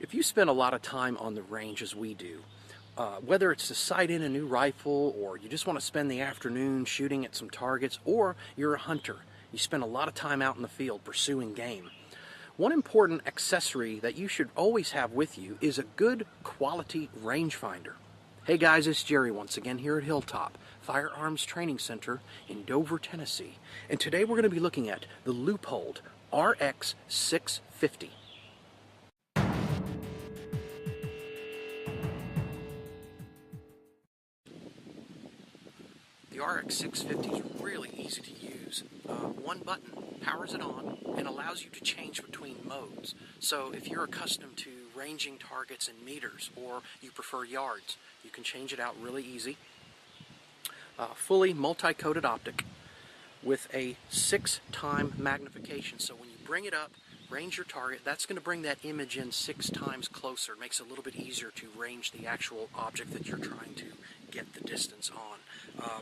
If you spend a lot of time on the range as we do, whether it's to sight in a new rifle, or you just want to spend the afternoon shooting at some targets, or you're a hunter, you spend a lot of time out in the field pursuing game, one important accessory that you should always have with you is a good quality rangefinder. Hey guys, it's Jerry once again here at Hilltop Firearms Training Center in Dover, Tennessee, and today we're going to be looking at the Leupold RX 650. The RX 650 is really easy to use. One button powers it on and allows you to change between modes. So if you're accustomed to ranging targets in meters or you prefer yards, you can change it out really easy. Fully multi-coated optic with a 6-time magnification. So when you bring it up, range your target, that's going to bring that image in 6 times closer. It makes it a little bit easier to range the actual object that you're trying to get the distance on.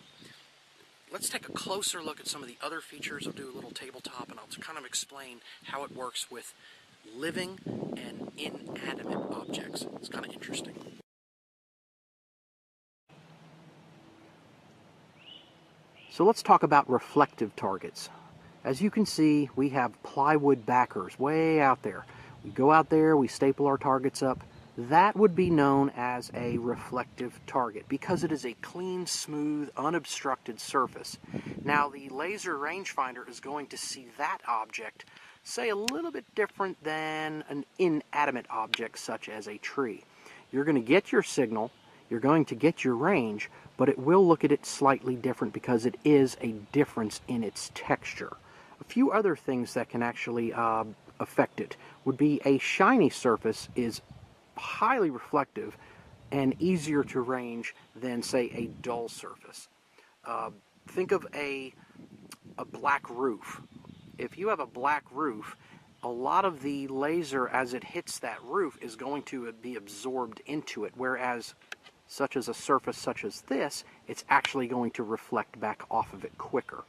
Let's take a closer look at some of the other features. I'll do a little tabletop and I'll kind of explain how it works with living and inanimate objects. It's kind of interesting. So let's talk about reflective targets. As you can see, we have plywood backers way out there. We go out there, we staple our targets up. That would be known as a reflective target because it is a clean, smooth, unobstructed surface. Now the laser rangefinder is going to see that object, say, a little bit different than an inanimate object such as a tree. You're going to get your signal, you're going to get your range, but it will look at it slightly different because it is a difference in its texture. A few other things that can actually affect it would be a shiny surface is highly reflective and easier to range than, say, a dull surface. Think of a black roof. If you have a black roof, a lot of the laser as it hits that roof is going to be absorbed into it, whereas such as a surface such as this, it's actually going to reflect back off of it quicker.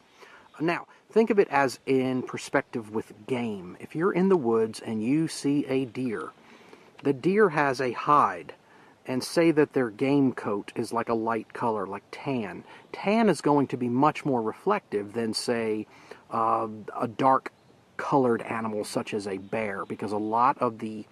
Now, think of it as in perspective with game. If you're in the woods and you see a deer, the deer has a hide, and say that their game coat is like a light color, like tan. Tan is going to be much more reflective than, say, a dark colored animal such as a bear, because a lot of the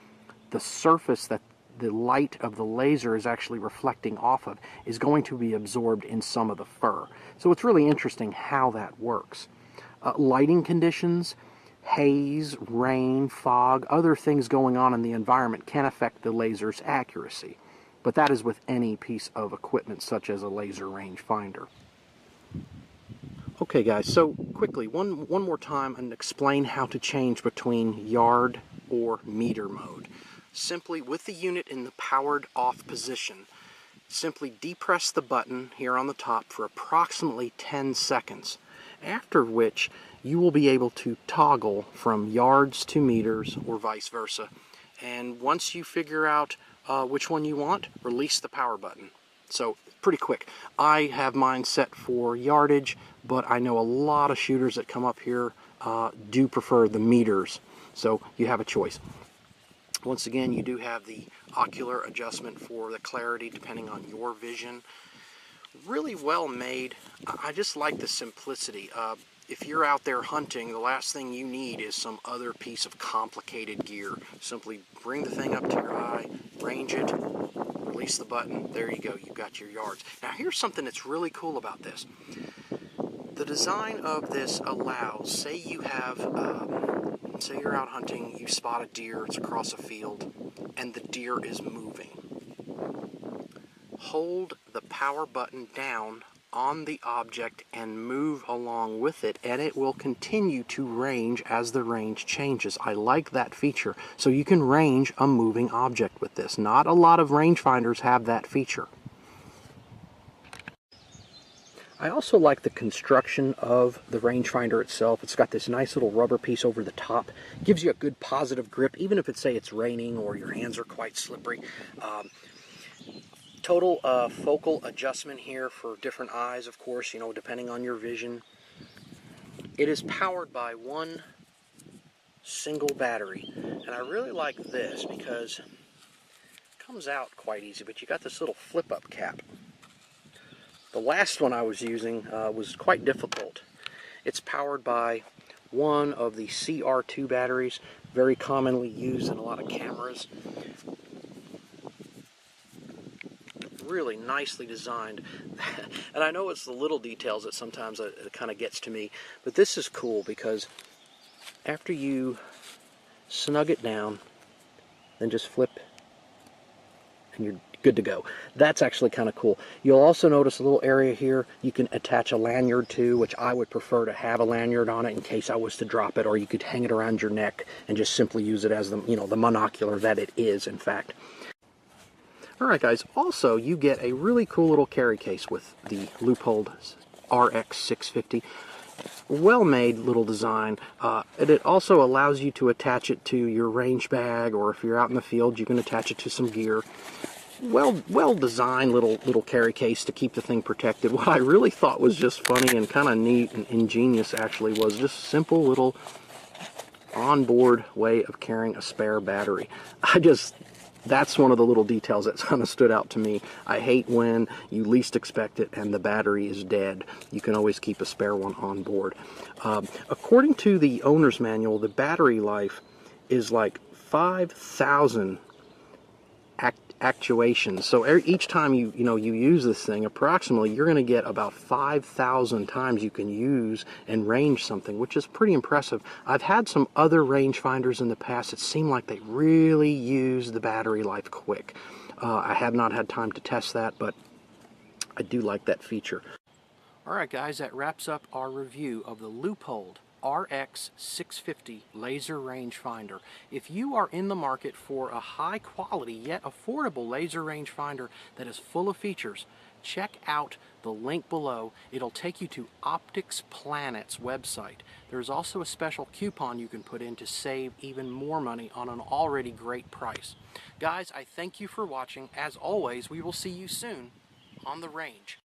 surface that the light of the laser is actually reflecting off of is going to be absorbed in some of the fur. So it's really interesting how that works. Lighting conditions, haze, rain, fog, other things going on in the environment can affect the laser's accuracy. But that is with any piece of equipment such as a laser rangefinder. Okay guys, so quickly, one more time and explain how to change between yard or meter mode. Simply, with the unit in the powered off position, simply depress the button here on the top for approximately 10 seconds, after which you will be able to toggle from yards to meters or vice versa. And once you figure out which one you want, release the power button. So pretty quick. I have mine set for yardage, but I know a lot of shooters that come up here do prefer the meters. So you have a choice. Once again, you do have the ocular adjustment for the clarity depending on your vision. Really well made. I just like the simplicity. If you're out there hunting, the last thing you need is some other piece of complicated gear. Simply bring the thing up to your eye, range it, release the button, there you go, you've got your yards. Now here's something that's really cool about this. The design of this allows, say you have, say you're out hunting, you spot a deer, it's across a field, and the deer is moving. Hold the power button down on the object and move along with it, and it will continue to range as the range changes. I like that feature. So you can range a moving object with this. Not a lot of rangefinders have that feature. I also like the construction of the rangefinder itself. It's got this nice little rubber piece over the top. Gives you a good positive grip, even if it's, say, it's raining or your hands are quite slippery. Total focal adjustment here for different eyes, of course, you know, depending on your vision. It is powered by one single battery, and I really like this because comes out quite easy, but you got this little flip-up cap. The last one I was using was quite difficult. It's powered by one of the CR2 batteries, very commonly used in a lot of cameras. Really nicely designed. And I know it's the little details that sometimes it kind of gets to me, but this is cool because after you snug it down, then just flip and you're good to go. That's actually kind of cool. You'll also notice a little area here you can attach a lanyard to, which I would prefer to have a lanyard on it in case I was to drop it, or you could hang it around your neck and just simply use it as the, you know, the monocular that it is, in fact. Alright guys, also you get a really cool little carry case with the Leupold RX650. Well-made little design. And it also allows you to attach it to your range bag, or if you're out in the field you can attach it to some gear. Well-designed little carry case to keep the thing protected. What I really thought was just funny and kind of neat and ingenious actually was just a simple little onboard way of carrying a spare battery. That's one of the little details that kind of stood out to me. I hate when you least expect it and the battery is dead. You can always keep a spare one on board. According to the owner's manual, the battery life is like 5,000 actuations. So each time you use this thing, approximately you're going to get about 5,000 times you can use and range something, which is pretty impressive. I've had some other rangefinders in the past that seem like they really use the battery life quick. I have not had time to test that, but I do like that feature. Alright guys, that wraps up our review of the Leupold RX650 laser rangefinder. If you are in the market for a high quality yet affordable laser rangefinder that is full of features, check out the link below. It'll take you to Optics Planet's website. There's also a special coupon you can put in to save even more money on an already great price. Guys, I thank you for watching. As always, we will see you soon on the range.